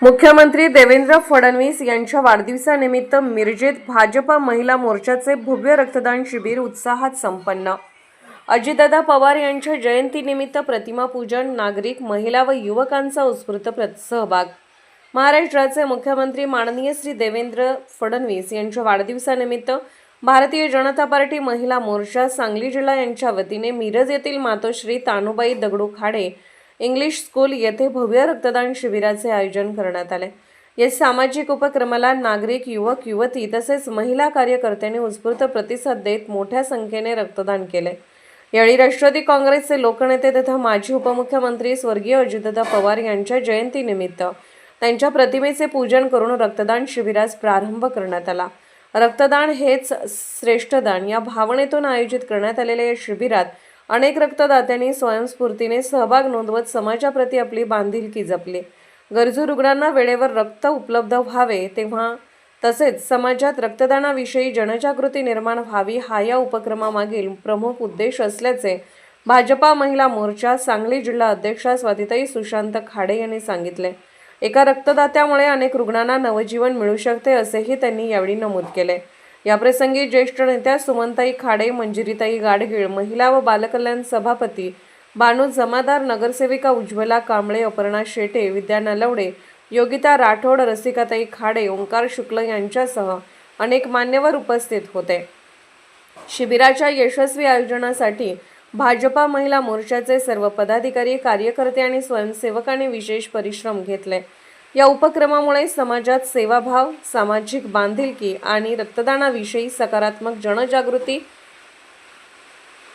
मुख्यमंत्री देवेंद्र फडणवीस यांच्या वाढदिवसानिमित्त मिरजेत भाजपा महिला मोर्चाचे भव्य रक्तदान शिबिर उत्साहात संपन्न। अजितदादा पवार यांच्या जयंतीनिमित्त प्रतिमा पूजन, नागरिक, महिला व युवकांचा उत्स्फूर्त सहभाग। महाराष्ट्राचे मुख्यमंत्री माननीय श्री देवेंद्र फडणवीस यांच्या वाढदिवसानिमित्त भारतीय जनता पार्टी महिला मोर्चा सांगली जिल्हा यांच्या वतीने मिरज येथील मातोश्री तानुबाई दगडू खाडे इंग्लिश स्कूल येथे भव्य रक्तदान शिबिराचे आयोजन करण्यात आले। या सामाजिक उपक्रमाला नागरिक, युवक, युवती तसेच महिला कार्यकर्त्यांनी उत्स्फूर्त प्रतिसाद देत मोठ्या संख्येने रक्तदान केले। यावेळी राष्ट्रवादी काँग्रेसचे लोकनेते तथा माजी उपमुख्यमंत्री स्वर्गीय अजितदादा पवार यांच्या जयंतीनिमित्त त्यांच्या प्रतिमेचे पूजन करून रक्तदान शिबिरास प्रारंभ करण्यात आला। रक्तदान हेच श्रेष्ठ दान या भावनेतून आयोजित करण्यात आलेल्या या शिबिरात अनेक रक्तदात्यांनी स्वयंस्फूर्तीने सहभाग नोंदवत समाजाप्रती आपली बांधिलकी जपली। गरजू रुग्णांना वेळेवर रक्त उपलब्ध व्हावे तसेच समाजात रक्तदानाविषयी जनजागृती निर्माण व्हावी हा या उपक्रमामागील प्रमुख उद्देश असल्याचे भाजपा महिला मोर्चा सांगली जिल्हा अध्यक्षा स्वातीताई सुशांत खाडे यांनी सांगितले। एका रक्तदात्यामुळे अनेक रुग्णांना नवजीवन मिळू शकते असेही त्यांनी यावेळी नमूद केले। याप्रसंगी ज्येष्ठ नेत्या सुमनताई खाडे, मंजिरीताई गाडगीळ, महिला व बालकल्याण सभापती बानू जमादार, नगरसेविका उज्ज्वला कांबळे, अपर्णा शेटे, विद्या नलवडे, योगिता राठोड, रसिकाताई खाडे, ओंकार शुक्ल यांच्यासह अनेक मान्यवर उपस्थित होते। शिबिराच्या यशस्वी आयोजनासाठी भाजपा महिला मोर्चाचे सर्व पदाधिकारी, कार्यकर्ते आणि स्वयंसेवकांनी विशेष परिश्रम घेतले। या उपक्रमामुळे समाजात सेवाभाव, सामाजिक बांधिलकी आणि रक्तदानाविषयी सकारात्मक जनजागृती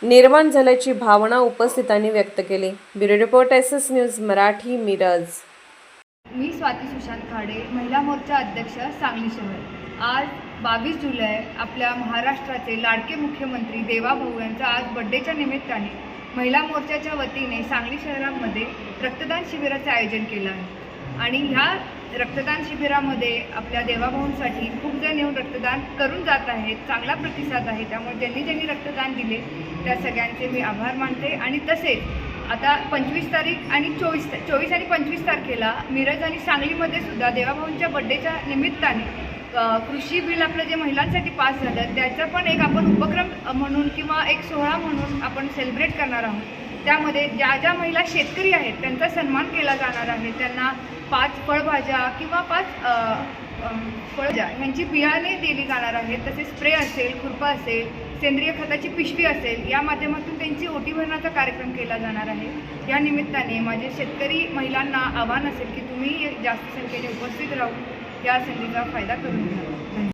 निर्माण झाल्याची भावना उपस्थितांनी व्यक्त केली। Bureau report SS news Marathi, Miraj. मी स्वाती सुशांत खाडे, महिला मोर्चा अध्यक्ष, सांगली शहर। आज 22 जुलै आपल्या महाराष्ट्राचे लाडके मुख्यमंत्री देवाभाऊ यांचा आज बर्थडेच्या निमित्ताने महिला मोर्चाच्या वतीने सांगली शहरामध्ये रक्तदान शिबिराचे आयोजन केलं आहे। आणि ह्या रक्तदान शिबिरामध्ये आपल्या देवाभाऊंसाठी खूप जण येऊन रक्तदान करून जात आहेत। चांगला प्रतिसाद आहे, त्यामुळे ज्यांनी रक्तदान दिले त्या सगळ्यांचे मी आभार मानते। आणि तसेच आता 25 तारीख आणि 24 आणि 25 तारखेला मिरज आणि सांगलीमध्ये सुद्धा देवाभाऊंच्या बर्थडेच्या निमित्ताने कृषी बिल आपलं जे महिलांसाठी पास झालं त्याचा पण एक आपण उपक्रम म्हणून किंवा एक सोहळा म्हणून आपण सेलिब्रेट करणार आहोत। त्यामध्ये ज्या महिला शेतकरी आहेत त्यांचा सन्मान केला जाणार आहे। त्यांना 5 फळभाज्या किंवा 5 फळभाज्या ह्यांची बियाणे दिली जाणार आहेत। तसेच स्प्रे असेल, खुरपा असेल, सेंद्रिय खताची पिशवी असेल, या माध्यमातून त्यांची ओटी भरण्याचा कार्यक्रम केला जाणार आहे। या निमित्ताने माझे शेतकरी महिलांना आव्हान असेल की तुम्ही जास्त संख्येने उपस्थित राहून या संधीचा फायदा करून घ्या।